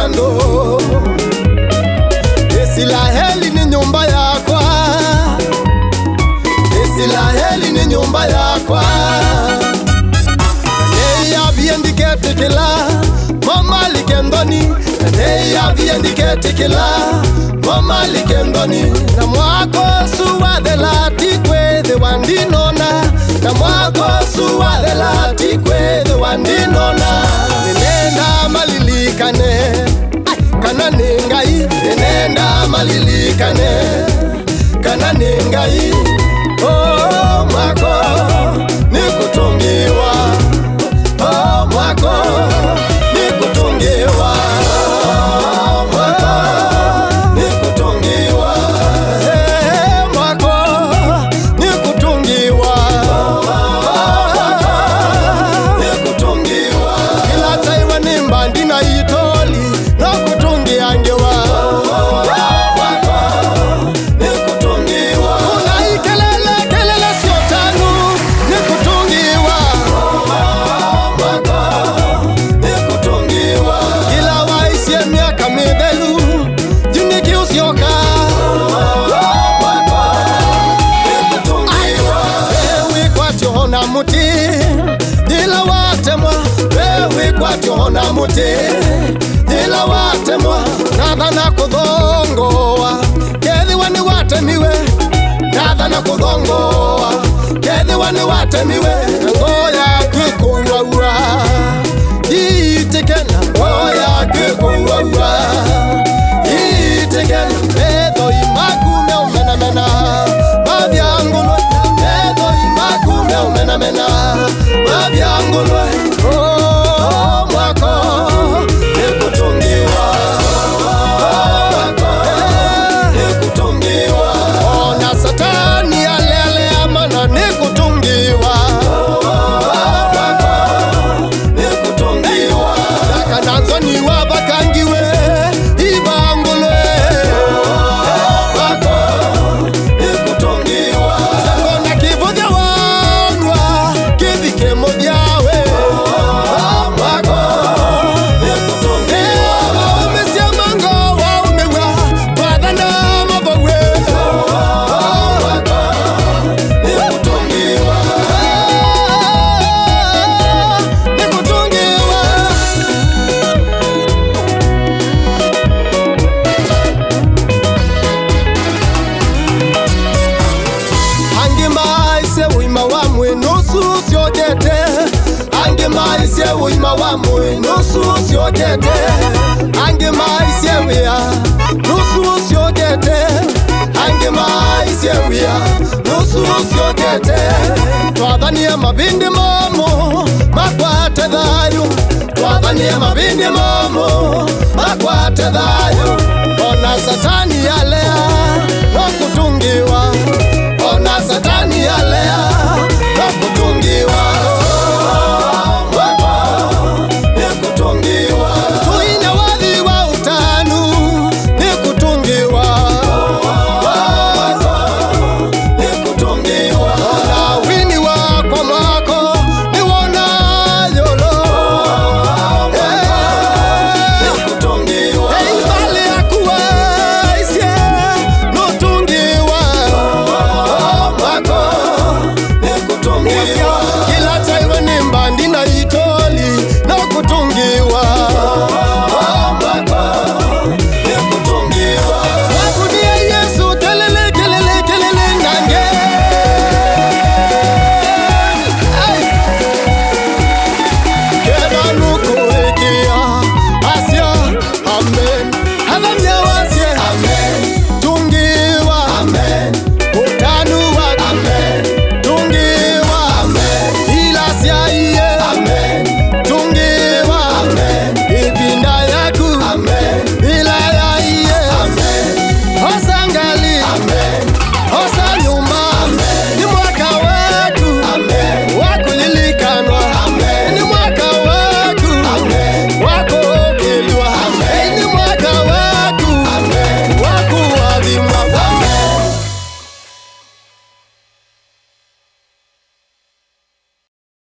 kando. Israeli ni nyumba yakwa, Israeli ni nyumba yakwa. Neya viendikete kila mama likendoni, neya viendikete kila mama likendoni. Na mwako suwadhelati kwethe wandinona, na mwako suwadhelati kwethe wandinona. Ninenda malilikane kana ningai, ninenda malilikane kana ningai. Oh mwako nikutungiwa, oh mwako nikutungiwa, oh mwako nikutungiwa, mwako nikutungiwa, nikutungiwa. Kila taiwa nimba ndina itoli no kutungia ngewa. Muti dila watemwa, wewe kwatona muti dila watemwa. Nathana kuthongoa kethi wani watemiwe, nathana kuthongoa kethi wani watemiwe. Ngoya kwikuwaua itikena, ngoya kwikuwaua itikena. Etho imakume umenamena mavyangulo, etho imakume umenamena mavyangulo. Oh mwako nikutungiwa, mwako nikutungiwa. Ona satani alele amana nikutungiwa, mwako nikutungiwa. Dakananzoni wabakangiwe ibangulwe, mwako nikutungiwa. Sangona kivudya wanwa kivike mobyawe, mwako nikutungiwa. Waumesya mango waumewa wathana mabawe, mwako nikutungiwa, nikutungiwa. Angimaise uima wamwe nusu syogete, angimaise uima wamwe nusu syogete, angimaise wia nusu syogete, angimaise wia nusu syogete. Twathanie mabindi momo makwate thayu, twathanie mabindi momo makwate thayu. Ona satani alea no kutungiwa, ona satani alea no kutungiwa, mwako nikutungiwa. Tuinya wathi wa utanu nikutungiwa, mwako nikutungiwa. Ona wini wako mwako niwona yolo, nikutungiwa. Ibali yakuwa isye nutungiwa, mwako nikutungiwa.